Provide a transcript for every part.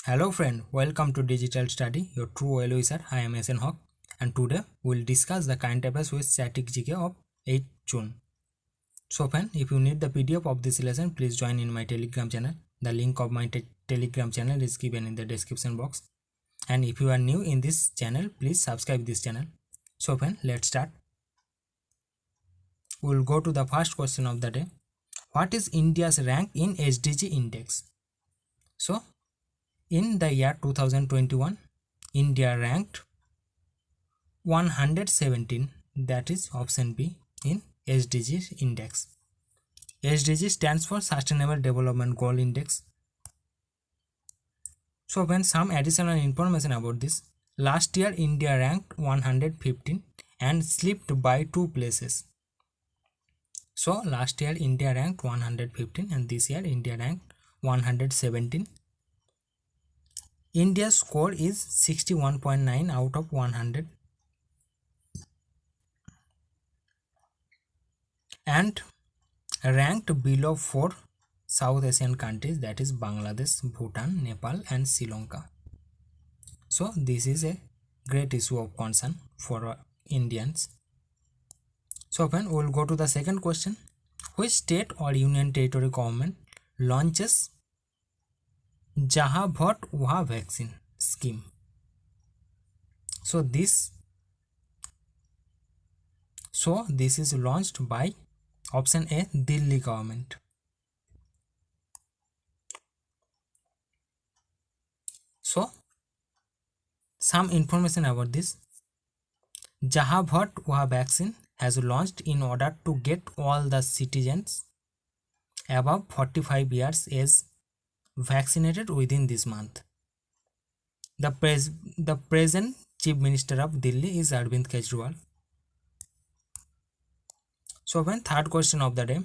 Hello friend, welcome to Digital Study, your true well wisher. I am SN Hawk and today we will discuss the current affairs with static GK of 8 June. So friend, if you need the PDF of this lesson, please join in my Telegram channel. The link of my Telegram channel is given in the description box. And if you are new in this channel, please subscribe this channel. So friend, let's start. We will go to the first question of the day. What is India's rank in SDG index? So in the year 2021, India ranked 117, that is option B in SDG index. SDG stands for Sustainable Development Goal Index. So when some additional information about this, last year India ranked 115 and slipped by 2 places. So last year India ranked 115 and this year India ranked 117. India's score is 61.9 out of 100 and ranked below 4 South Asian countries, that is Bangladesh, Bhutan, Nepal and Sri Lanka. So this is a great issue of concern for Indians. So when we will go to the second question. Which state or union territory government launches Jaha Bhat Waha vaccine scheme? So this is launched by option A, Delhi government. So some information about this. Jaha Bhat Waha vaccine has launched in order to get all the citizens above 45 years age vaccinated within this month. The present Chief Minister of Delhi is Arvind Kejriwal. So when third question of the day,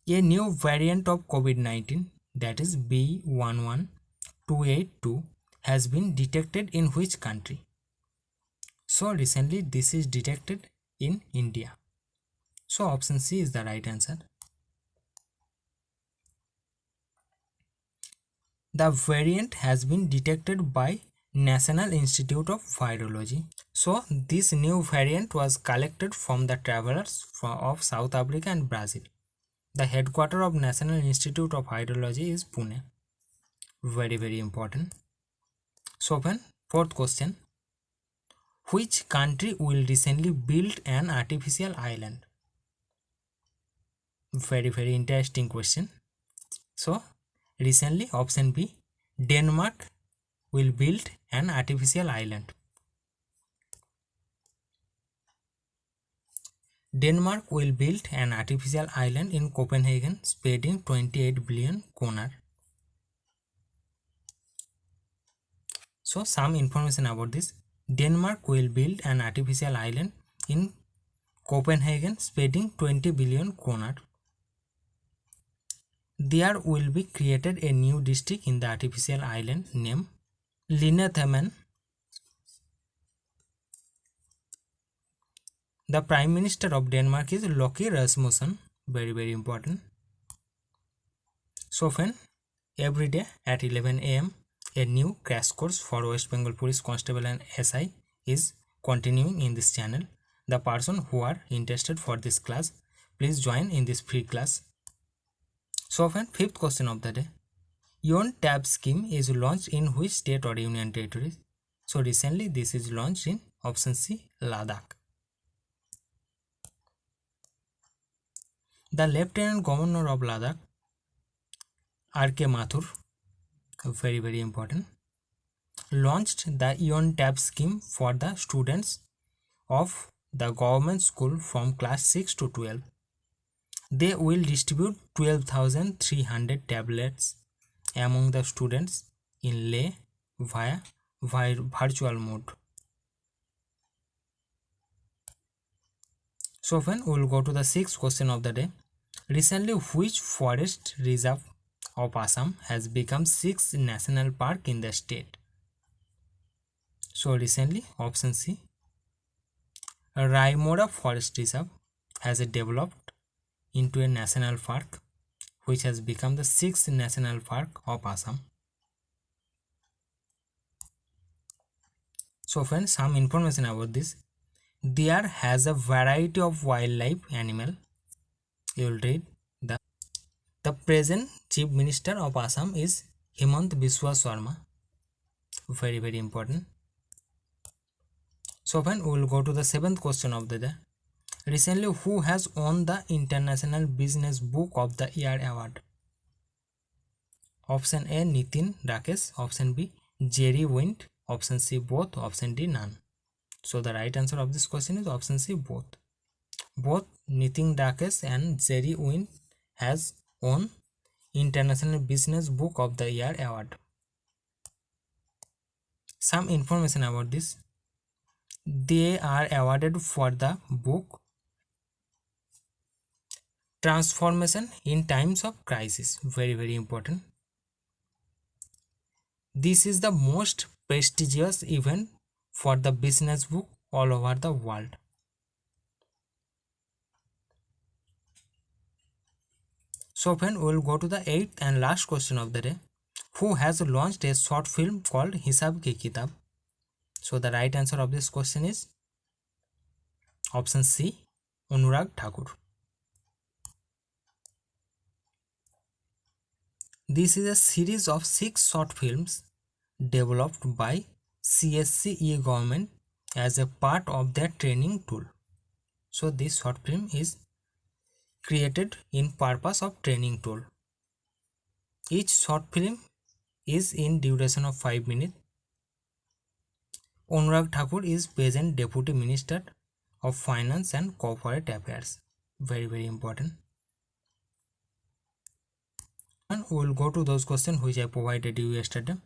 a new variant of COVID-19, that is B11282, has been detected in which country? So recently this is detected in India. So option C is the right answer. The variant has been detected by National Institute of Virology. So this new variant was collected from the travelers of South Africa and Brazil. The headquarters of National Institute of Virology is Pune. Very important. So then fourth question. Which country will recently build an artificial island? Very interesting question. So recently option B, Denmark will build an artificial island. Denmark will build an artificial island in Copenhagen, spending 28 billion kroner. So some information about this. Denmark will build an artificial island in Copenhagen, spending 20 billion kroner. There will be created a new district in the artificial island named Lindeshamn. The Prime Minister of Denmark is Loke Rasmussen. Very important. So friend, every day at 11 am a new crash course for West Bengal Police Constable and SI is continuing in this channel. The person who are interested for this class, please join in this free class. So friend, fifth question of the day. Yon tab scheme is launched in which state or union territory? So recently this is launched in option C, Ladakh. The Lieutenant Governor of Ladakh, R.K. Mathur, very important, launched the Yon tab scheme for the students of the government school from class 6 to 12. They will distribute 12,300 tablets among the students in Leh via virtual mode. So when we will go to the sixth question of the day. Recently, which forest reserve of Assam has become 6th national park in the state? So recently, option C, Raimora Forest Reserve has developed into a national park which has become the 6th national park of Assam. So friends, some information about this. There has a variety of wildlife animal. You will read. The present Chief Minister of Assam is Himant Biswa Sharma. Very very important. So friends, we will go to the seventh question of the day. Recently, who has won the International Business Book of the Year award? Option A, Nitin Rakesh. Option B, Jerry Wint. Option C, both. Option D, none. So the right answer of this question is option C, both. Both Nitin Rakesh and Jerry Wint has won International Business Book of the Year award. Some information about this. They are awarded for the book Transformation in Times of Crisis. Very very important. This is the most prestigious event for the business book all over the world. So friend, we will go to the eighth and last question of the day. Who has launched a short film called Hisab Ki Kitab? So the right answer of this question is option C, Anurag Thakur. This is a series of 6 short films developed by CSC e-government as a part of their training tool. So this short film is created in purpose of training tool. Each short film is in duration of 5 minutes. Anurag Thakur is present Deputy Minister of Finance and Corporate Affairs. Very very important. And we will go to those questions which I provided you yesterday.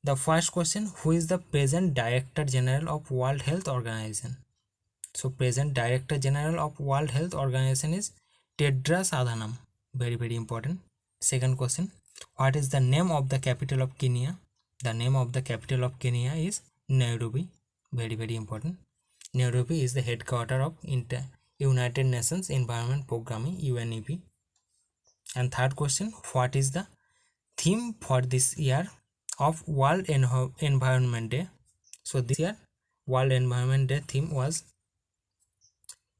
The first question, who is the present Director General of World Health Organization? So present Director General of World Health Organization is Tedros Adhanom. Very very important. Second question, what is the name of the capital of Kenya? The name of the capital of Kenya is Nairobi. Very very important. Nairobi is the headquarter of United Nations Environment Programme, UNEP. And third question, what is the theme for this year of World Environment Day? So this year World Environment Day theme was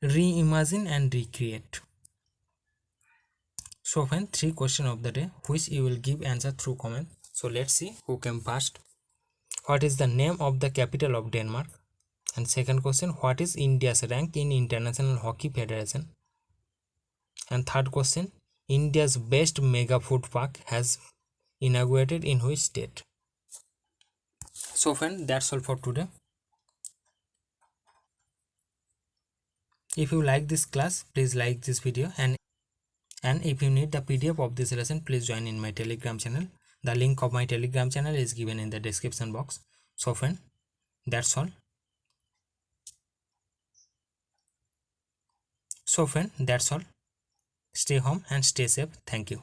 reimagine and recreate. So friend, 3 questions of the day which you will give answer through comment. So let's see who came first. What is the name of the capital of Denmark? And second question, what is India's rank in International Hockey Federation? And third question, India's best mega food park has inaugurated in which state? So friend, that's all for today. If you like this class, please like this video, and if you need the PDF of this lesson, please join in my Telegram channel. The link of my Telegram channel is given in the description box. So friend, that's all. Stay home and stay safe. Thank you.